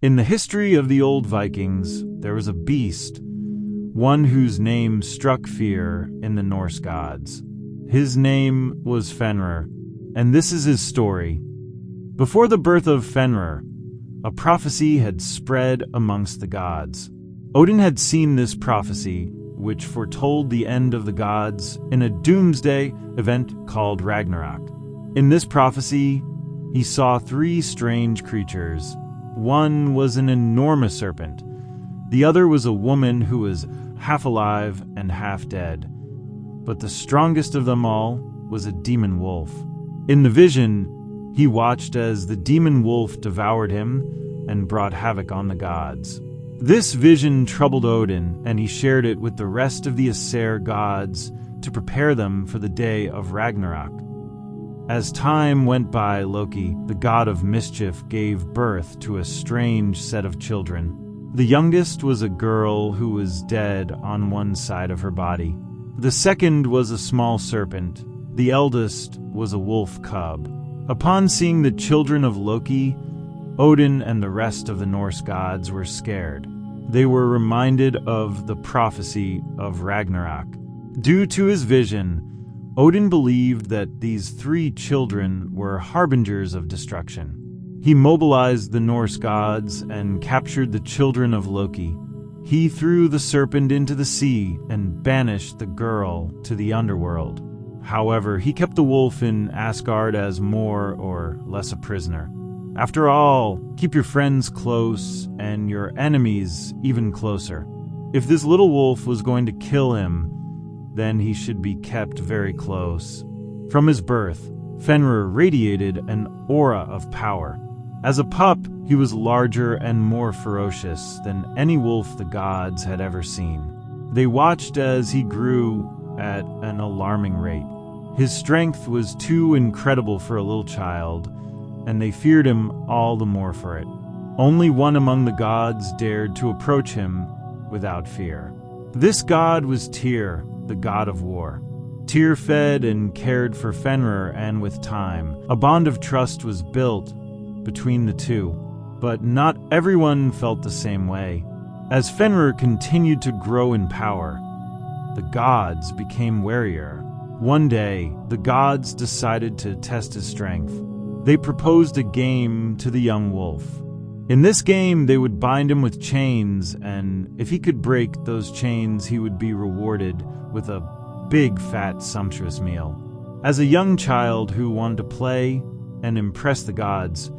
In the history of the old Vikings, there was a beast, one whose name struck fear in the Norse gods. His name was Fenrir, and this is his story. Before the birth of Fenrir, a prophecy had spread amongst the gods. Odin had seen this prophecy, which foretold the end of the gods in a doomsday event called Ragnarok. In this prophecy, he saw three strange creatures. One was an enormous serpent. The other was a woman who was half alive and half dead. But the strongest of them all was a demon wolf. In the vision, he watched as the demon wolf devoured him and brought havoc on the gods. This vision troubled Odin, and he shared it with the rest of the Aesir gods to prepare them for the day of Ragnarok. As time went by, Loki, the god of mischief, gave birth to a strange set of children. The youngest was a girl who was dead on one side of her body. The second was a small serpent. The eldest was a wolf cub. Upon seeing the children of Loki, Odin and the rest of the Norse gods were scared. They were reminded of the prophecy of Ragnarok. Due to his vision, Odin believed that these three children were harbingers of destruction. He mobilized the Norse gods and captured the children of Loki. He threw the serpent into the sea and banished the girl to the underworld. However, he kept the wolf in Asgard as more or less a prisoner. After all, keep your friends close and your enemies even closer. If this little wolf was going to kill him, then he should be kept very close. From his birth, Fenrir radiated an aura of power. As a pup, he was larger and more ferocious than any wolf the gods had ever seen. They watched as he grew at an alarming rate. His strength was too incredible for a little child, and they feared him all the more for it. Only one among the gods dared to approach him without fear. This god was Tyr, the god of war. Tyr fed and cared for Fenrir, and with time, a bond of trust was built between the two. But not everyone felt the same way. As Fenrir continued to grow in power, the gods became warier. One day, the gods decided to test his strength. They proposed a game to the young wolf. In this game, they would bind him with chains, and if he could break those chains, he would be rewarded with a big, fat, sumptuous meal. As a young child who wanted to play and impress the gods,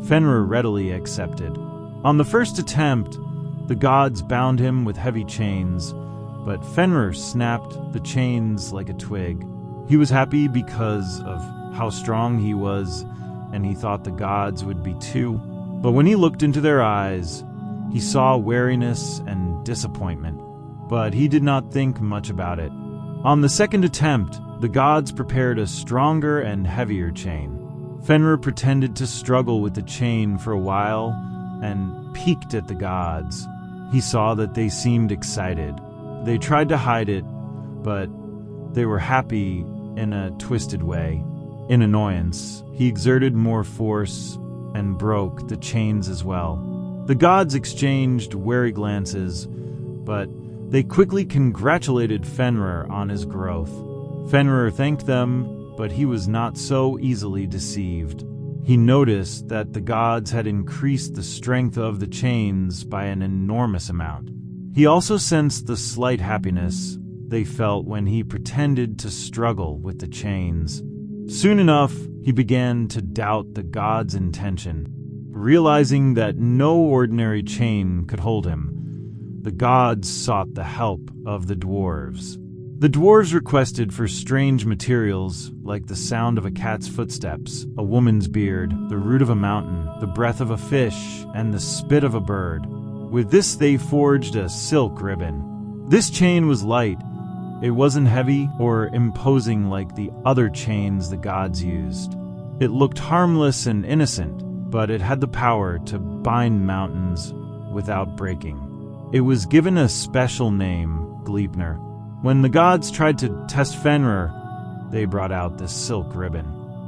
Fenrir readily accepted. On the first attempt, the gods bound him with heavy chains, but Fenrir snapped the chains like a twig. He was happy because of how strong he was, and he thought the gods would be too. But when he looked into their eyes, he saw weariness and disappointment. But he did not think much about it. On the second attempt, the gods prepared a stronger and heavier chain. Fenrir pretended to struggle with the chain for a while and peeked at the gods. He saw that they seemed excited. They tried to hide it, but they were happy in a twisted way. In annoyance, he exerted more force and broke the chains as well. The gods exchanged wary glances, but they quickly congratulated Fenrir on his growth. Fenrir thanked them, but he was not so easily deceived. He noticed that the gods had increased the strength of the chains by an enormous amount. He also sensed the slight happiness they felt when he pretended to struggle with the chains. Soon enough, he began to doubt the gods' intention. Realizing that no ordinary chain could hold him, the gods sought the help of the dwarves. The dwarves requested for strange materials like the sound of a cat's footsteps, a woman's beard, the root of a mountain, the breath of a fish, and the spit of a bird. With this they forged a silk ribbon. This chain was light. It wasn't heavy or imposing like the other chains the gods used. It looked harmless and innocent, but it had the power to bind mountains without breaking. It was given a special name, Gleipnir. When the gods tried to test Fenrir, they brought out this silk ribbon.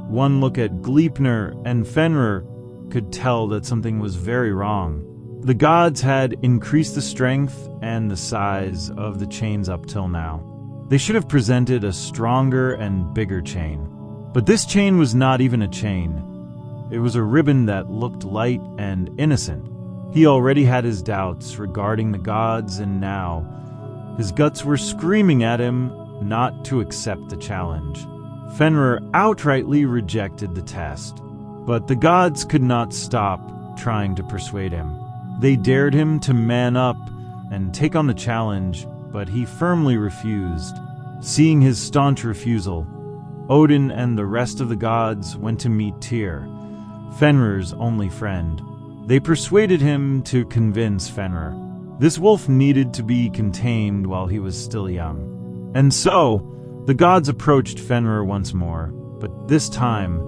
One look at Gleipnir and Fenrir could tell that something was very wrong. The gods had increased the strength and the size of the chains up till now. They should have presented a stronger and bigger chain. But this chain was not even a chain. It was a ribbon that looked light and innocent. He already had his doubts regarding the gods, and now his guts were screaming at him not to accept the challenge. Fenrir outrightly rejected the test, but the gods could not stop trying to persuade him. They dared him to man up and take on the challenge, but he firmly refused. Seeing his staunch refusal, Odin and the rest of the gods went to meet Tyr, Fenrir's only friend. They persuaded him to convince Fenrir. This wolf needed to be contained while he was still young. And so, the gods approached Fenrir once more, but this time,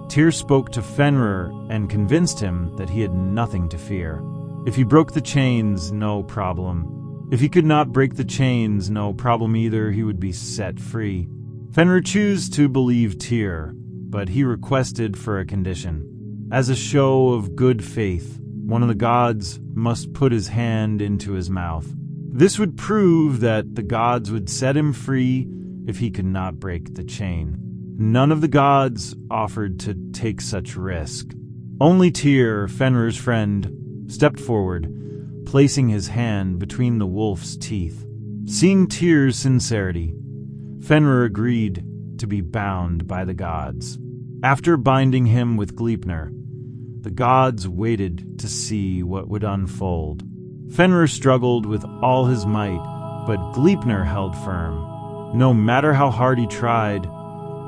Tyr spoke to Fenrir and convinced him that he had nothing to fear. If he broke the chains, no problem. If he could not break the chains, no problem either, he would be set free. Fenrir chose to believe Tyr, but he requested for a condition. As a show of good faith, one of the gods must put his hand into his mouth. This would prove that the gods would set him free if he could not break the chain. None of the gods offered to take such risk. Only Tyr, Fenrir's friend, stepped forward, placing his hand between the wolf's teeth. Seeing Tyr's sincerity, Fenrir agreed to be bound by the gods. After binding him with Gleipnir, the gods waited to see what would unfold. Fenrir struggled with all his might, but Gleipnir held firm. No matter how hard he tried,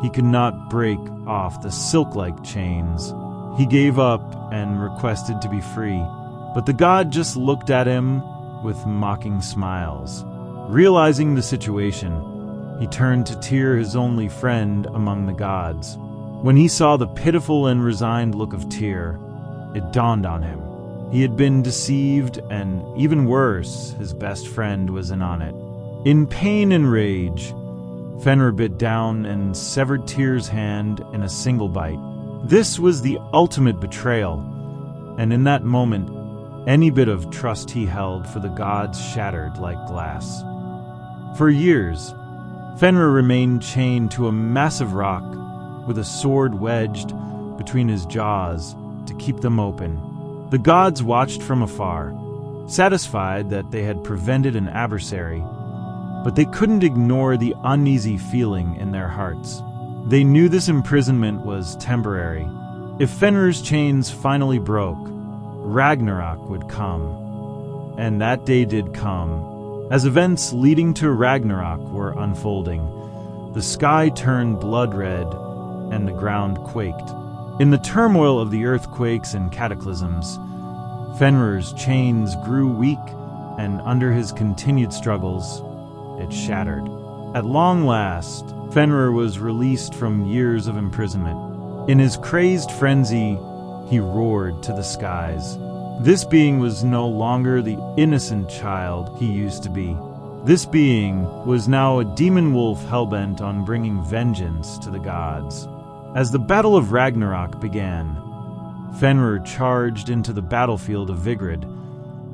he could not break off the silk-like chains. He gave up and requested to be free, but the god just looked at him with mocking smiles. Realizing the situation, he turned to Tyr, his only friend among the gods. When he saw the pitiful and resigned look of Tyr, it dawned on him. He had been deceived, and even worse, his best friend was in on it. In pain and rage, Fenrir bit down and severed Tyr's hand in a single bite. This was the ultimate betrayal, and in that moment, any bit of trust he held for the gods shattered like glass. For years, Fenrir remained chained to a massive rock with a sword wedged between his jaws to keep them open. The gods watched from afar, satisfied that they had prevented an adversary, but they couldn't ignore the uneasy feeling in their hearts. They knew this imprisonment was temporary. If Fenrir's chains finally broke, Ragnarok would come. And that day did come. As events leading to Ragnarok were unfolding, the sky turned blood red and the ground quaked. In the turmoil of the earthquakes and cataclysms, Fenrir's chains grew weak, and under his continued struggles, it shattered. At long last, Fenrir was released from years of imprisonment. In his crazed frenzy, he roared to the skies. This being was no longer the innocent child he used to be. This being was now a demon wolf hellbent on bringing vengeance to the gods. As the Battle of Ragnarok began, Fenrir charged into the battlefield of Vigrid,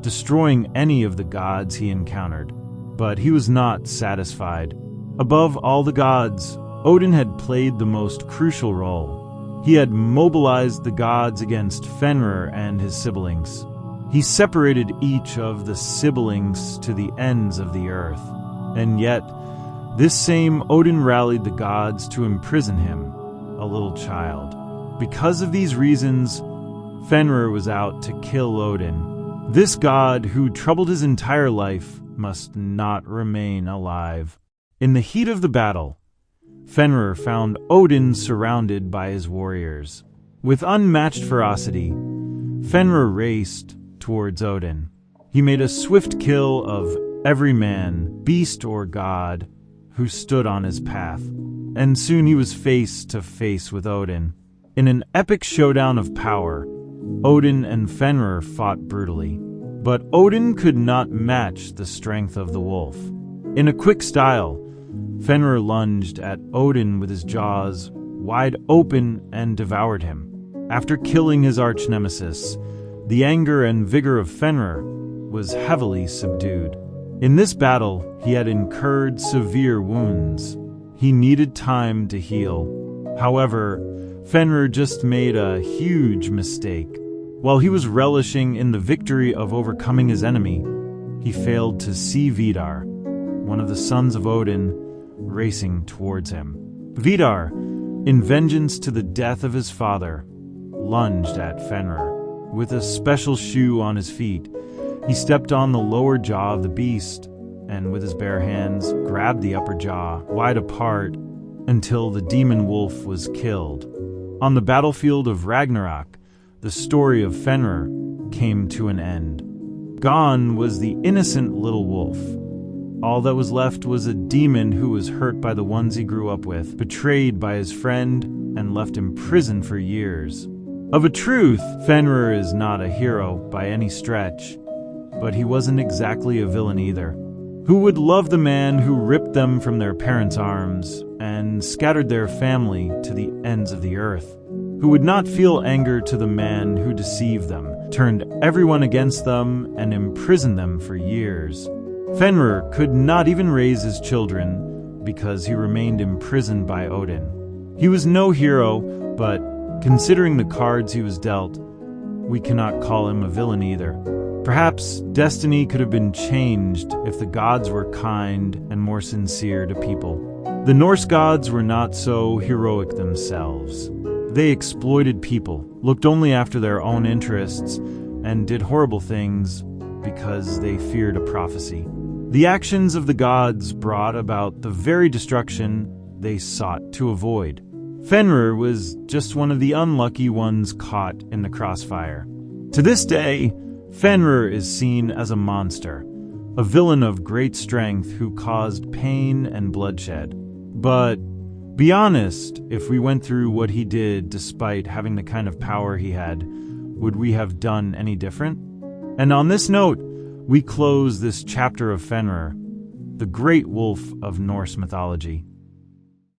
destroying any of the gods he encountered. But he was not satisfied. Above all the gods, Odin had played the most crucial role. He had mobilized the gods against Fenrir and his siblings. He separated each of the siblings to the ends of the earth. And yet, this same Odin rallied the gods to imprison him, a little child. Because of these reasons, Fenrir was out to kill Odin. This god, who troubled his entire life, must not remain alive. In the heat of the battle, Fenrir found Odin surrounded by his warriors. With unmatched ferocity, Fenrir raced towards Odin. He made a swift kill of every man, beast, or god who stood on his path, and soon he was face to face with Odin. In an epic showdown of power, Odin and Fenrir fought brutally, but Odin could not match the strength of the wolf. In a quick style, Fenrir lunged at Odin with his jaws wide open and devoured him. After killing his arch-nemesis, the anger and vigor of Fenrir was heavily subdued. In this battle, he had incurred severe wounds. He needed time to heal. However, Fenrir just made a huge mistake. While he was relishing in the victory of overcoming his enemy, he failed to see Vidar, one of the sons of Odin, racing towards him. Vidar, in vengeance to the death of his father, lunged at Fenrir. With a special shoe on his feet, he stepped on the lower jaw of the beast, and with his bare hands grabbed the upper jaw wide apart until the demon wolf was killed. On the battlefield of Ragnarok, the story of Fenrir came to an end. Gone was the innocent little wolf. All that was left was a demon who was hurt by the ones he grew up with, betrayed by his friend, and left in prison for years. Of a truth, Fenrir is not a hero by any stretch, but he wasn't exactly a villain either. Who would love the man who ripped them from their parents' arms and scattered their family to the ends of the earth? Who would not feel anger to the man who deceived them, turned everyone against them, and imprisoned them for years? Fenrir could not even raise his children because he remained imprisoned by Odin. He was no hero, but considering the cards he was dealt, we cannot call him a villain either. Perhaps destiny could have been changed if the gods were kind and more sincere to people. The Norse gods were not so heroic themselves. They exploited people, looked only after their own interests, and did horrible things because they feared a prophecy. The actions of the gods brought about the very destruction they sought to avoid. Fenrir was just one of the unlucky ones caught in the crossfire. To this day, Fenrir is seen as a monster, a villain of great strength who caused pain and bloodshed. But be honest, if we went through what he did despite having the kind of power he had, would we have done any different? And on this note, we close this chapter of Fenrir, the great wolf of Norse mythology.